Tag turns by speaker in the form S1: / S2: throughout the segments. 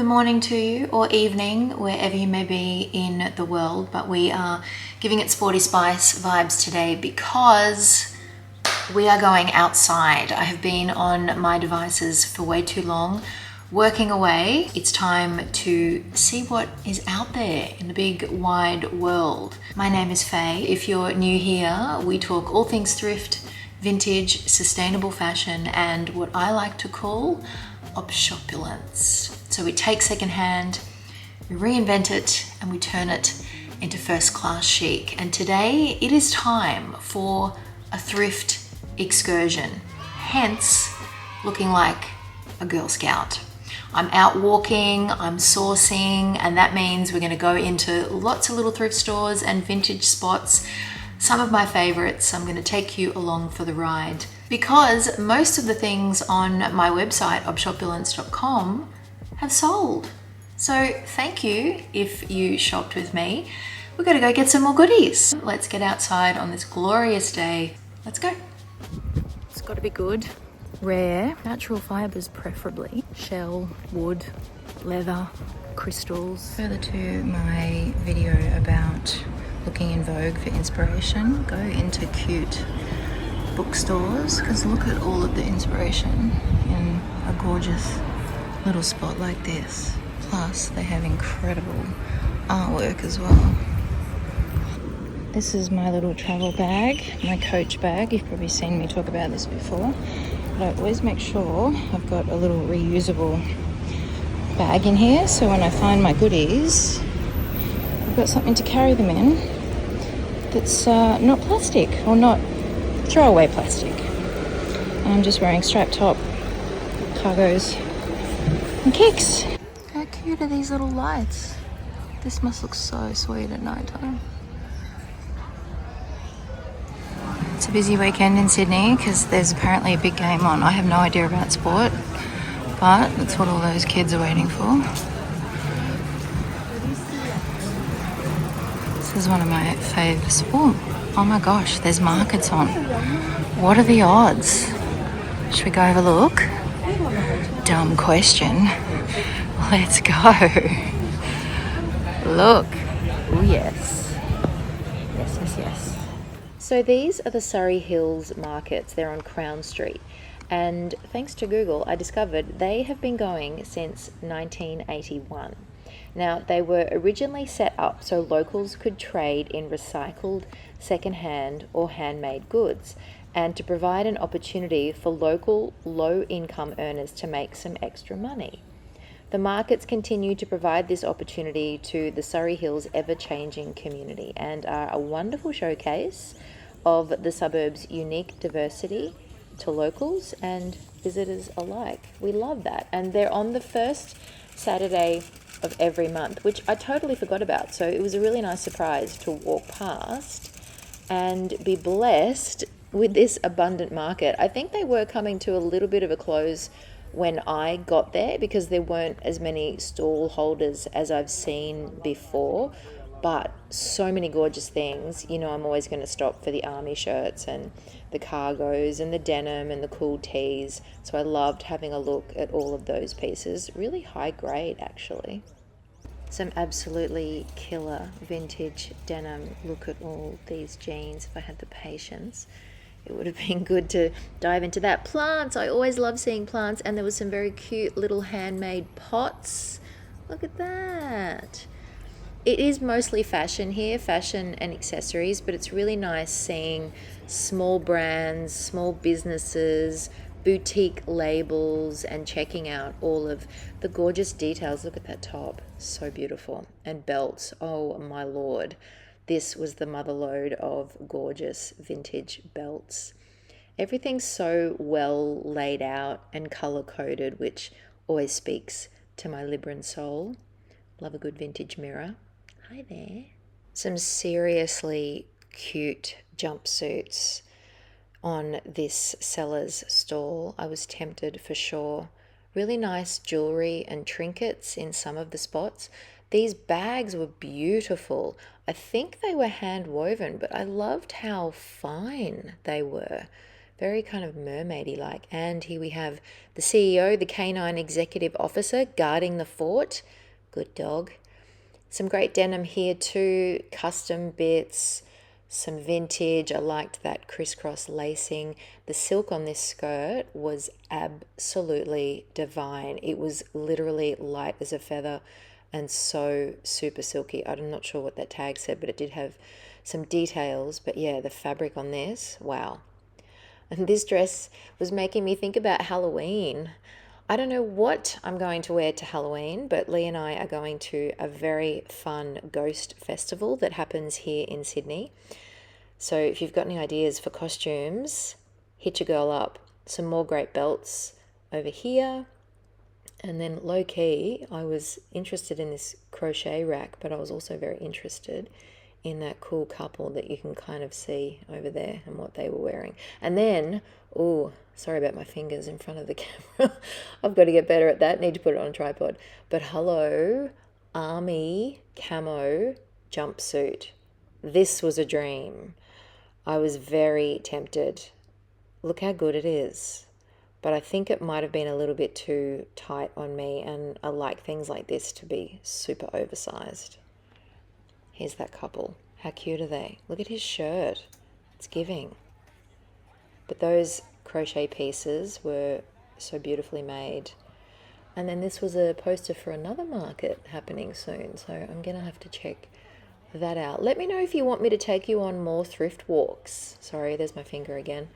S1: morning to you, or evening, wherever you may be in the world, but we are giving it Sporty Spice vibes today because we are going outside. I have been on my devices for way too long, working away. It's time to see what is out there in the big wide world. My name is Faye. If you're new here, we talk all things thrift, vintage, sustainable fashion, and what I like to call OPSHOPULENCE. So we take secondhand, we reinvent it, and we turn it into first class chic. And today it is time for a thrift excursion, hence looking like a Girl Scout. I'm out walking, I'm sourcing, and that means we're going to go into lots of little thrift stores and vintage spots. Some of my favorites. I'm going to take you along for the ride because most of the things on my website, OPSHOPULENCE.com, have sold. So thank you if you shopped with me. We're going to go get some more goodies. Let's get outside on this glorious day. Let's go. It's got to be good. Rare, natural fibers preferably. Shell, wood, leather, crystals. Further to my video about looking in Vogue for inspiration, go into cute bookstores because look at all of the inspiration in a gorgeous little spot like this. Plus they have incredible artwork as well. This is my little travel bag, my Coach bag. You've probably seen me talk about this before, but I always make sure I've got a little reusable bag in here so when I find my goodies I've got something to carry them in that's not plastic or not throwaway plastic. And I'm just wearing striped top, cargos and kicks. How cute are these little lights? This must look so sweet at night time. It's a busy weekend in Sydney because there's apparently a big game on. I have no idea about sport, but that's what all those kids are waiting for. This is one of my faves. Oh my gosh, there's markets on. What are the odds? Should we go have a look? Dumb question. Let's go. Look. Oh yes. Yes. So these are the Surry Hills markets. They're on Crown Street. And thanks to Google, I discovered they have been going since 1981. Now, they were originally set up so locals could trade in recycled, second-hand or handmade goods and to provide an opportunity for local low-income earners to make some extra money. The markets continue to provide this opportunity to the Surry Hills ever-changing community and are a wonderful showcase of the suburb's unique diversity to locals and visitors alike. We love that. And they're on the first Saturday of every month, which I totally forgot about. So it was a really nice surprise to walk past and be blessed with this abundant market. I think they were coming to a little bit of a close when I got there because there weren't as many stall holders as I've seen before, but so many gorgeous things. You know, I'm always going to stop for the army shirts and the cargos and the denim and the cool tees. So I loved having a look at all of those pieces. Really high grade, actually. Some absolutely killer vintage denim. Look at all these jeans. If I had the patience, it would have been good to dive into that. Plants. I always love seeing plants. And there was some very cute little handmade pots. Look at that. It is mostly fashion here, fashion and accessories, but it's really nice seeing small brands, small businesses, boutique labels, and checking out all of the gorgeous details. Look at that top, so beautiful. And belts, oh my lord. This was the mother lode of gorgeous vintage belts. Everything's so well laid out and color-coded, which always speaks to my Libran soul. Love a good vintage mirror. Hi there. Some seriously cute jumpsuits on this seller's stall. I was tempted for sure. Really nice jewelry and trinkets in some of the spots. These bags were beautiful. I think they were hand woven, but I loved how fine they were. very kind of mermaidy like. And here we have the CEO, the canine executive officer, guarding the fort. Good dog. Some great denim here too, custom bits, some vintage. I liked that crisscross lacing. The silk on this skirt was absolutely divine. It was literally light as a feather and so super silky. I'm not sure what that tag said, but it did have some details. But yeah, the fabric on this, wow. And this dress was making me think about Halloween. I don't know what I'm going to wear to Halloween, but Lee and I are going to a very fun ghost festival that happens here in Sydney. So if you've got any ideas for costumes, hit your girl up. Some more great belts over here. And then low key, I was interested in this crochet rack, but I was also very interested in that cool couple that you can kind of see over there and what they were wearing. And then, oh, sorry about my fingers in front of the camera. I've got to get better at that. Need to put it on a tripod. But hello, army camo jumpsuit. This was a dream. I was very tempted. Look how good it is. But I think it might have been a little bit too tight on me, and I like things like this to be super oversized. Here's that couple. How cute are they? Look at his shirt. It's giving. But those crochet pieces were so beautifully made. And then this was a poster for another market happening soon, so I'm going to have to check that out. Let me know if you want me to take you on more thrift walks. Sorry, there's my finger again.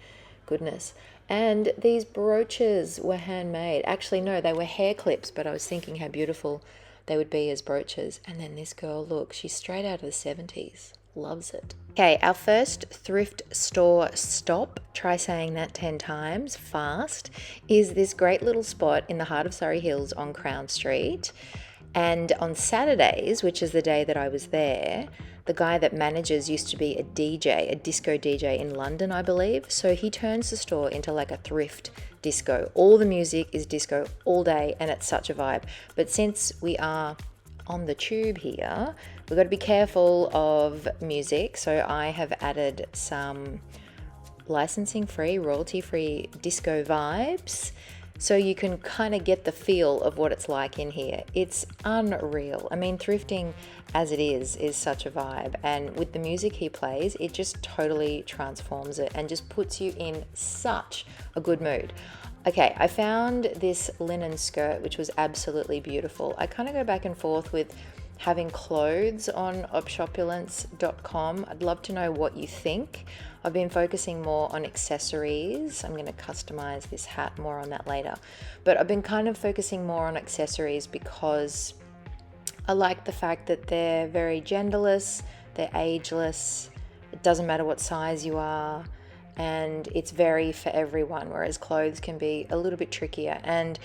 S1: Goodness. And these brooches were handmade. Actually, no, they were hair clips, but I was thinking how beautiful they would be as brooches. And then this girl, look, she's straight out of the 70s. Loves it. Okay, our first thrift store stop, try saying that 10 times fast, is this great little spot in the heart of Surry Hills on Crown Street. And on Saturdays, which is the day that I was there, the guy that manages used to be a DJ, a disco DJ in London, I believe. So he turns the store into like a thrift disco. All the music is disco all day, and it's such a vibe. But since we are on the tube here, we've got to be careful of music. So I have added some licensing free, royalty free disco vibes, so you can kind of get the feel of what it's like in here. It's unreal. I mean, thrifting as it is such a vibe. And with the music he plays, it just totally transforms it and just puts you in such a good mood. Okay, I found this linen skirt, which was absolutely beautiful. I kind of go back and forth with having clothes on OPSHOPULENCE.com. I'd love to know what you think. I've been focusing more on accessories. I'm going to customize this hat, more on that later. But I've been kind of focusing more on accessories because I like the fact that they're very genderless, they're ageless, it doesn't matter what size you are, and it's very for everyone, whereas clothes can be a little bit trickier. And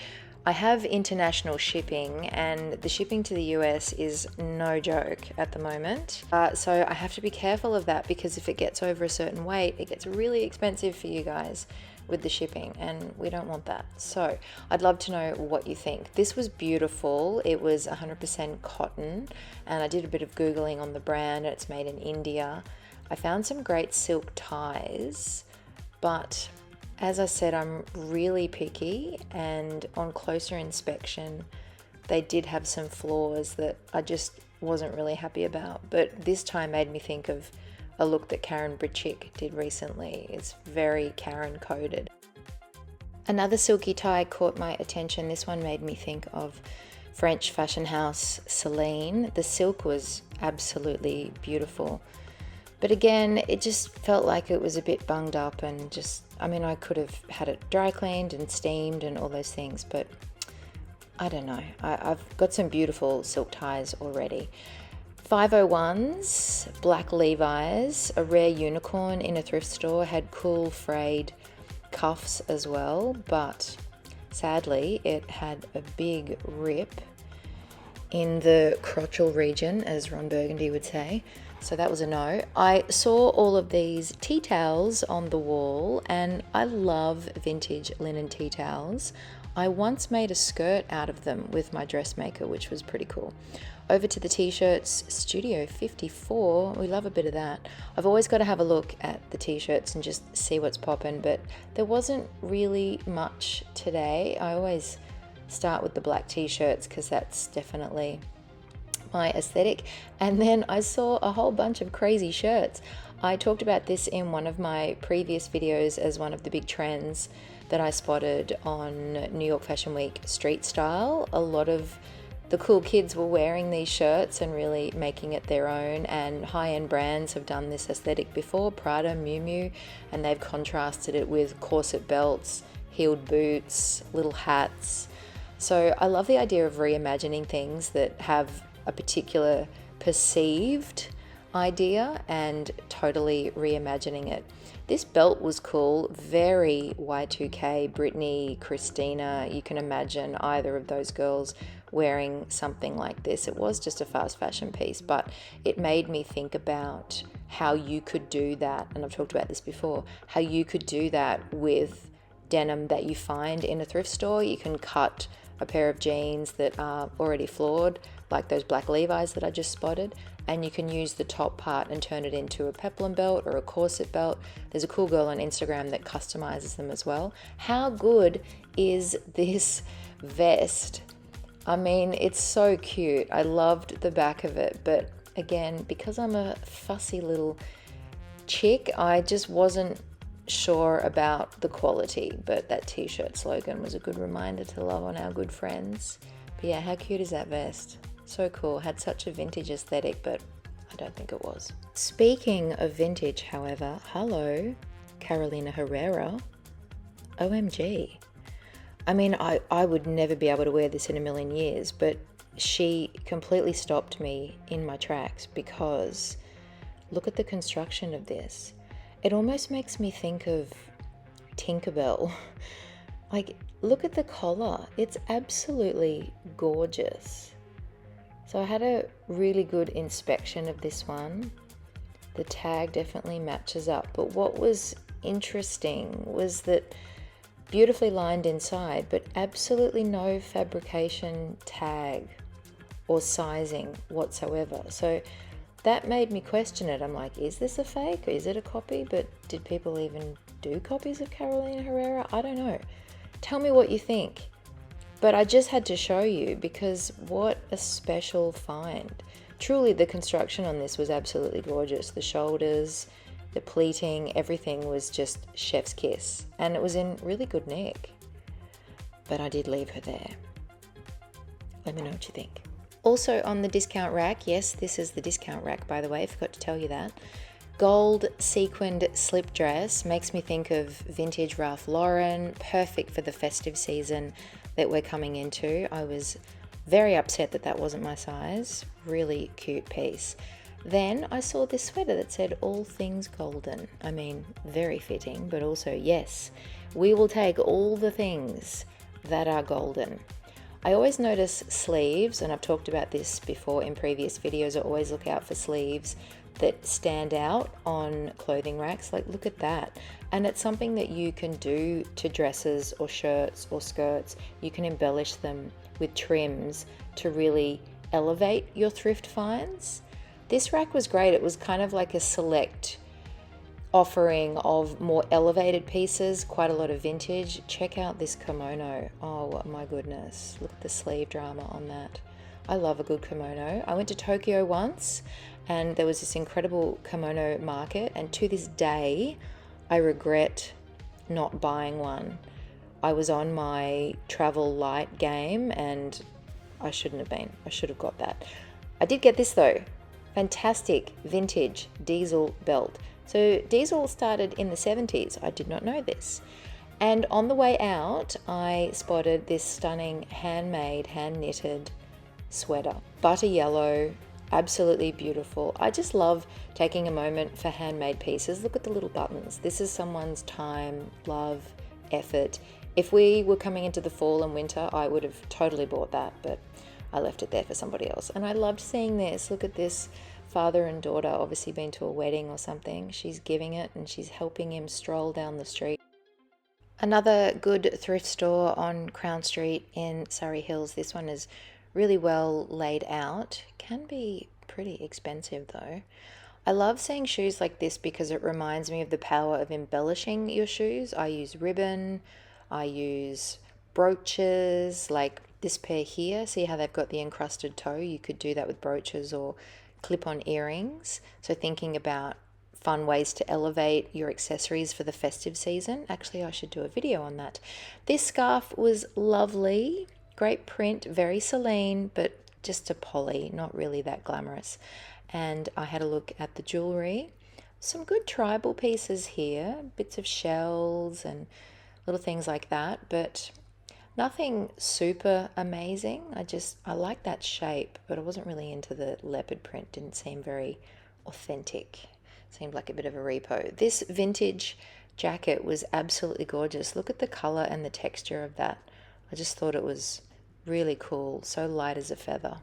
S1: I have international shipping, and the shipping to the US is no joke at the moment. So I have to be careful of that, because if it gets over a certain weight, it gets really expensive for you guys with the shipping, and we don't want that. So I'd love to know what you think. This was beautiful. It was 100% cotton, and I did a bit of Googling on the brand, and it's made in India. I found some great silk ties, but as I said, I'm really picky, and on closer inspection, they did have some flaws that I just wasn't really happy about. But this time made me think of a look that Karen Britchick did recently. It's very Karen coded. Another silky tie caught my attention. This one made me think of French fashion house Celine. The silk was absolutely beautiful. But again, it just felt like it was a bit bunged up, and just, I mean, I could have had it dry cleaned and steamed and all those things, but I don't know. I've got some beautiful silk ties already. 501s, black Levi's, a rare unicorn in a thrift store, had cool frayed cuffs as well, but sadly it had a big rip in the crotchal region, as Ron Burgundy would say. So that was a no. I saw all of these tea towels on the wall, and I love vintage linen tea towels. I once made a skirt out of them with my dressmaker, which was pretty cool. Over to the t-shirts, Studio 54. We love a bit of that. I've always got to have a look at the t-shirts and just see what's popping, but there wasn't really much today. I always start with the black t-shirts because that's definitely my aesthetic. And then I saw a whole bunch of crazy shirts. I talked about this in one of my previous videos as one of the big trends that I spotted on New York Fashion Week street style. A lot of the cool kids were wearing these shirts and really making it their own, and high-end brands have done this aesthetic before, Prada, Miu Miu, and they've contrasted it with corset belts, heeled boots, little hats. So I love the idea of reimagining things that have a particular perceived idea and totally reimagining it. This belt was cool, very Y2K, Britney, Christina. You can imagine either of those girls wearing something like this. It was just a fast fashion piece, but it made me think about how you could do that, and I've talked about this before, how you could do that with denim that you find in a thrift store. You can cut a pair of jeans that are already flawed, like those black Levi's that I just spotted, and you can use the top part and turn it into a peplum belt or a corset belt. There's a cool girl on Instagram that customizes them as well. How good is this vest? I mean, it's so cute. I loved the back of it, but again, because I'm a fussy little chick, I just wasn't sure about the quality, but that t-shirt slogan was a good reminder to love on our good friends. But yeah, how cute is that vest? So cool. Had such a vintage aesthetic, but I don't think it was. Speaking of vintage, however, hello, Carolina Herrera. OMG. I mean, I would never be able to wear this in a million years, but she completely stopped me in my tracks because look at the construction of this. It almost makes me think of Tinkerbell. Like, look at the collar. It's absolutely gorgeous. So I had a really good inspection of this one. The tag definitely matches up. But what was interesting was that beautifully lined inside, but absolutely no fabrication tag or sizing whatsoever. So that made me question it. I'm like, is this a fake or is it a copy? But did people even do copies of Carolina Herrera? I don't know. Tell me what you think. But I just had to show you because what a special find. Truly, the construction on this was absolutely gorgeous. The shoulders, the pleating, everything was just chef's kiss. And it was in really good nick. But I did leave her there. Let me know what you think. Also on the discount rack, yes, this is the discount rack, by the way, I forgot to tell you that. Gold sequined slip dress makes me think of vintage Ralph Lauren, perfect for the festive season that we're coming into. I was very upset that that wasn't my size. Really cute piece. Then I saw this sweater that said all things golden. I mean, very fitting, but also yes, we will take all the things that are golden. I always notice sleeves, and I've talked about this before in previous videos. I always look out for sleeves that stand out on clothing racks. Like, look at that. And it's something that you can do to dresses or shirts or skirts. You can embellish them with trims to really elevate your thrift finds. This rack was great. It was kind of like a select offering of more elevated pieces, quite a lot of vintage. Check out this kimono. Oh my goodness. Look at the sleeve drama on that. I love a good kimono. I went to Tokyo once and there was this incredible kimono market, and to this day I regret not buying one. I was on my travel light game and I shouldn't have been. I should have got that. I did get this though. Fantastic vintage diesel belt. So diesel started in the 70s. I did not know this. And on the way out, I spotted this stunning handmade, hand-knitted sweater. Butter yellow, absolutely beautiful. I just love taking a moment for handmade pieces. Look at the little buttons. This is someone's time, love, effort. If we were coming into the fall and winter, I would have totally bought that, but I left it there for somebody else. And I loved seeing this. Look at this. Father and daughter, obviously been to a wedding or something. She's giving it and she's helping him stroll down the street. Another good thrift store on Crown Street in Surry Hills. This one is really well laid out. Can be pretty expensive though. I love seeing shoes like this because it reminds me of the power of embellishing your shoes. I use ribbon, I use brooches, like this pair here. See how they've got the encrusted toe? You could do that with brooches or clip-on earrings. So thinking about fun ways to elevate your accessories for the festive season. Actually, I should do a video on that. This scarf was lovely. Great print, very Celine, but just a poly, not really that glamorous. And I had a look at the jewelry. Some good tribal pieces here, bits of shells and little things like that, but nothing super amazing. I like that shape, but I wasn't really into the leopard print. Didn't seem very authentic. Seemed like a bit of a repo. This vintage jacket was absolutely gorgeous. Look at the color and the texture of that. I just thought it was really cool. So light as a feather.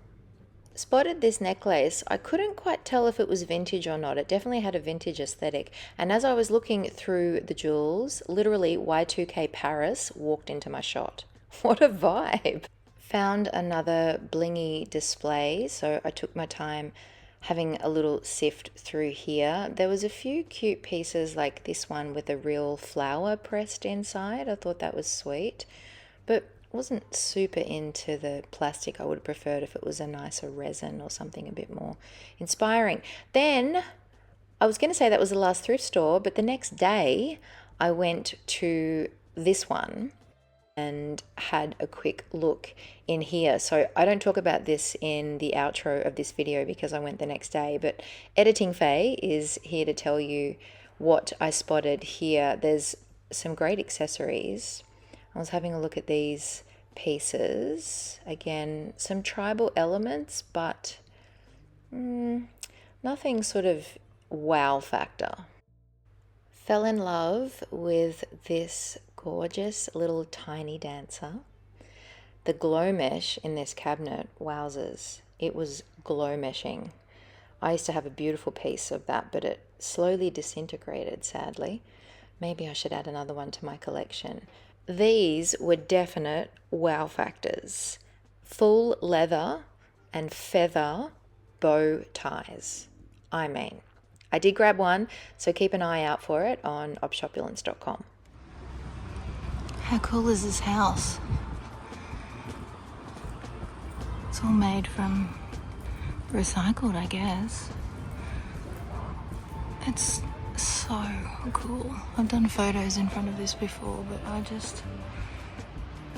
S1: Spotted this necklace. I couldn't quite tell if it was vintage or not. It definitely had a vintage aesthetic. And as I was looking through the jewels, literally Y2K Paris walked into my shot. What a vibe. Found another blingy display, so I took my time having a little sift through here. There was a few cute pieces like this one with a real flower pressed inside. I thought that was sweet, but wasn't super into the plastic. I would have preferred if it was a nicer resin or something a bit more inspiring. Then I was going to say that was the last thrift store, but the next day I went to this one and had a quick look in here. So I don't talk about this in the outro of this video because I went the next day, but Editing Faye is here to tell you what I spotted here. There's some great accessories. I was having a look at these pieces. Again, some tribal elements, but nothing sort of wow factor. Fell in love with this gorgeous little tiny dancer. The glow mesh in this cabinet, wowzers, it was glow meshing. I used to have a beautiful piece of that, but it slowly disintegrated, sadly. Maybe I should add another one to my collection. These were definite wow factors. Full leather and feather bow ties. I mean, I did grab one, so keep an eye out for it on OPSHOPULENCE.com.
S2: How cool is this house? It's all made from recycled, I guess. It's so cool. I've done photos in front of this before, but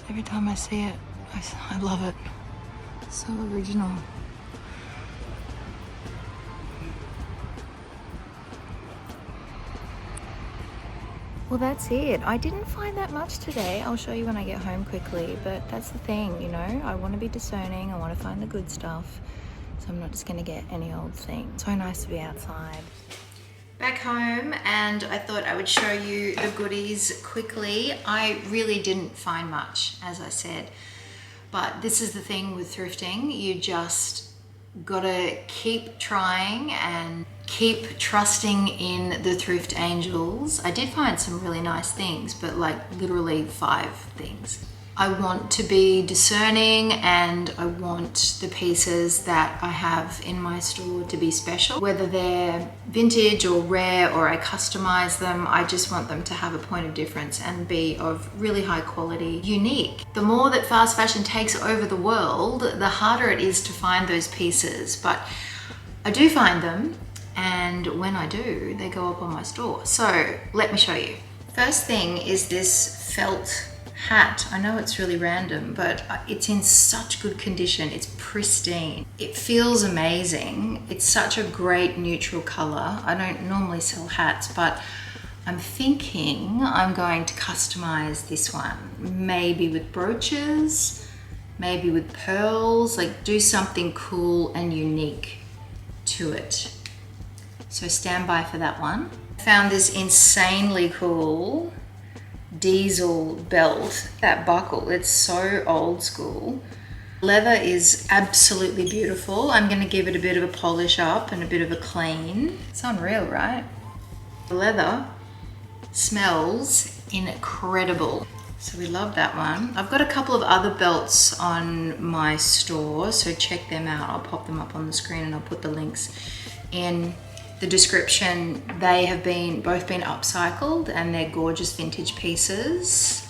S2: every time I see it, I love it. It's so original. Well, that's it. I didn't find that much today. I'll show you when I get home quickly, but that's the thing, you know, I want to be discerning. I want to find the good stuff, so I'm not just going to get any old thing. So nice to be outside. Back home, and I thought I would show you the goodies quickly. I really didn't find much, as I said, but this is the thing with thrifting. You just gotta keep trying and keep trusting in the thrift angels. I did find some really nice things, but like literally 5 things. I want to be discerning, and I want the pieces that I have in my store to be special. Whether they're vintage or rare or I customize them, I just want them to have a point of difference and be of really high quality, unique. The more that fast fashion takes over the world, the harder it is to find those pieces, but I do find them, and when I do, they go up on my store. So let me show you. First thing is this felt hat. I know it's really random, but it's in such good condition. It's pristine. It feels amazing. It's such a great neutral color. I don't normally sell hats, but I'm thinking I'm going to customize this one. Maybe with brooches, maybe with pearls, like do something cool and unique to it. So stand by for that one. Found this insanely cool diesel belt, that buckle. It's so old school. Leather is absolutely beautiful. I'm going to give it a bit of a polish up and a bit of a clean. It's unreal, right? The leather smells
S1: incredible. So we love that one. I've got a couple of other belts on my store, so check them out. I'll pop them up on the screen and I'll put the links in the description. They have both been upcycled and they're gorgeous vintage pieces.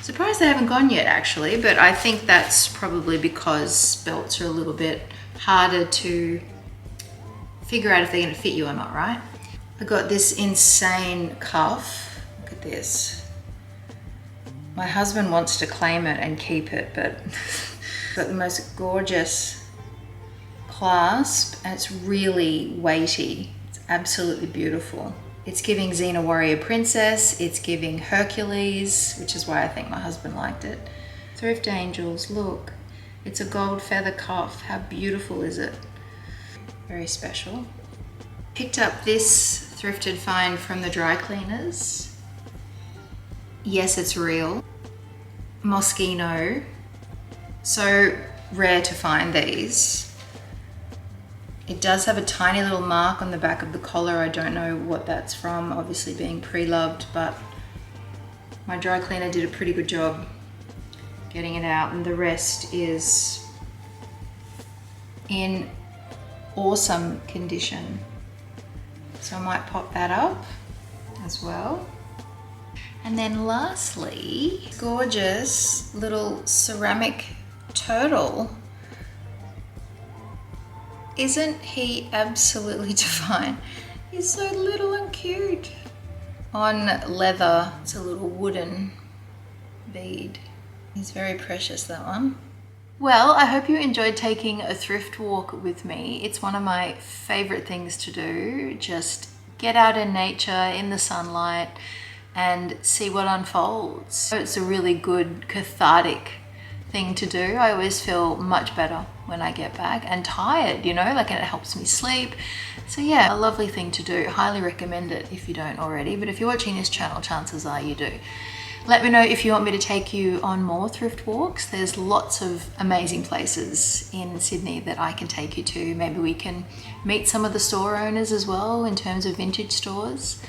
S1: Surprised they haven't gone yet actually, but I think that's probably because belts are a little bit harder to figure out if they're gonna fit you or not, right? I got this insane cuff. Look at this. My husband wants to claim it and keep it, but it's got the most gorgeous clasp and it's really weighty. It's absolutely beautiful. It's giving Xena Warrior Princess, it's giving Hercules, which is why I think my husband liked it. Thrift Angels, look. It's a gold feather cuff. How beautiful is it? Very special. Picked up this thrifted find from the dry cleaners. Yes, it's real. Moschino. So rare to find these. It does have a tiny little mark on the back of the collar. I don't know what that's from, obviously being pre-loved, but my dry cleaner did a pretty good job getting it out, and the rest is in awesome condition. So I might pop that up as well. And then lastly, gorgeous little ceramic turtle. Isn't he absolutely divine? He's so little and cute. On leather, it's a little wooden bead. He's very precious, that one. Well, I hope you enjoyed taking a thrift walk with me. It's one of my favorite things to do. Just get out in nature, in the sunlight, and see what unfolds. It's a really good cathartic thing to do. I always feel much better when I get back, and tired, you know, like, and it helps me sleep. So yeah, a lovely thing to do. Highly recommend it if you don't already, but if you're watching this channel, chances are you do. Let me know if you want me to take you on more thrift walks. There's lots of amazing places in Sydney that I can take you to. Maybe we can meet some of the store owners as well in terms of vintage stores.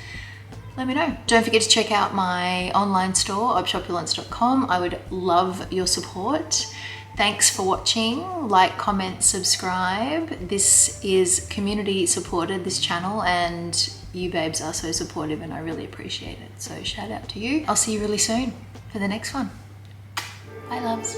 S1: Let me know. Don't forget to check out my online store, OPSHOPULENCE.com. I would love your support. Thanks for watching. Like, comment, subscribe. This is community supported, this channel, and you babes are so supportive and I really appreciate it. So shout out to you. I'll see you really soon for the next one. Bye, loves.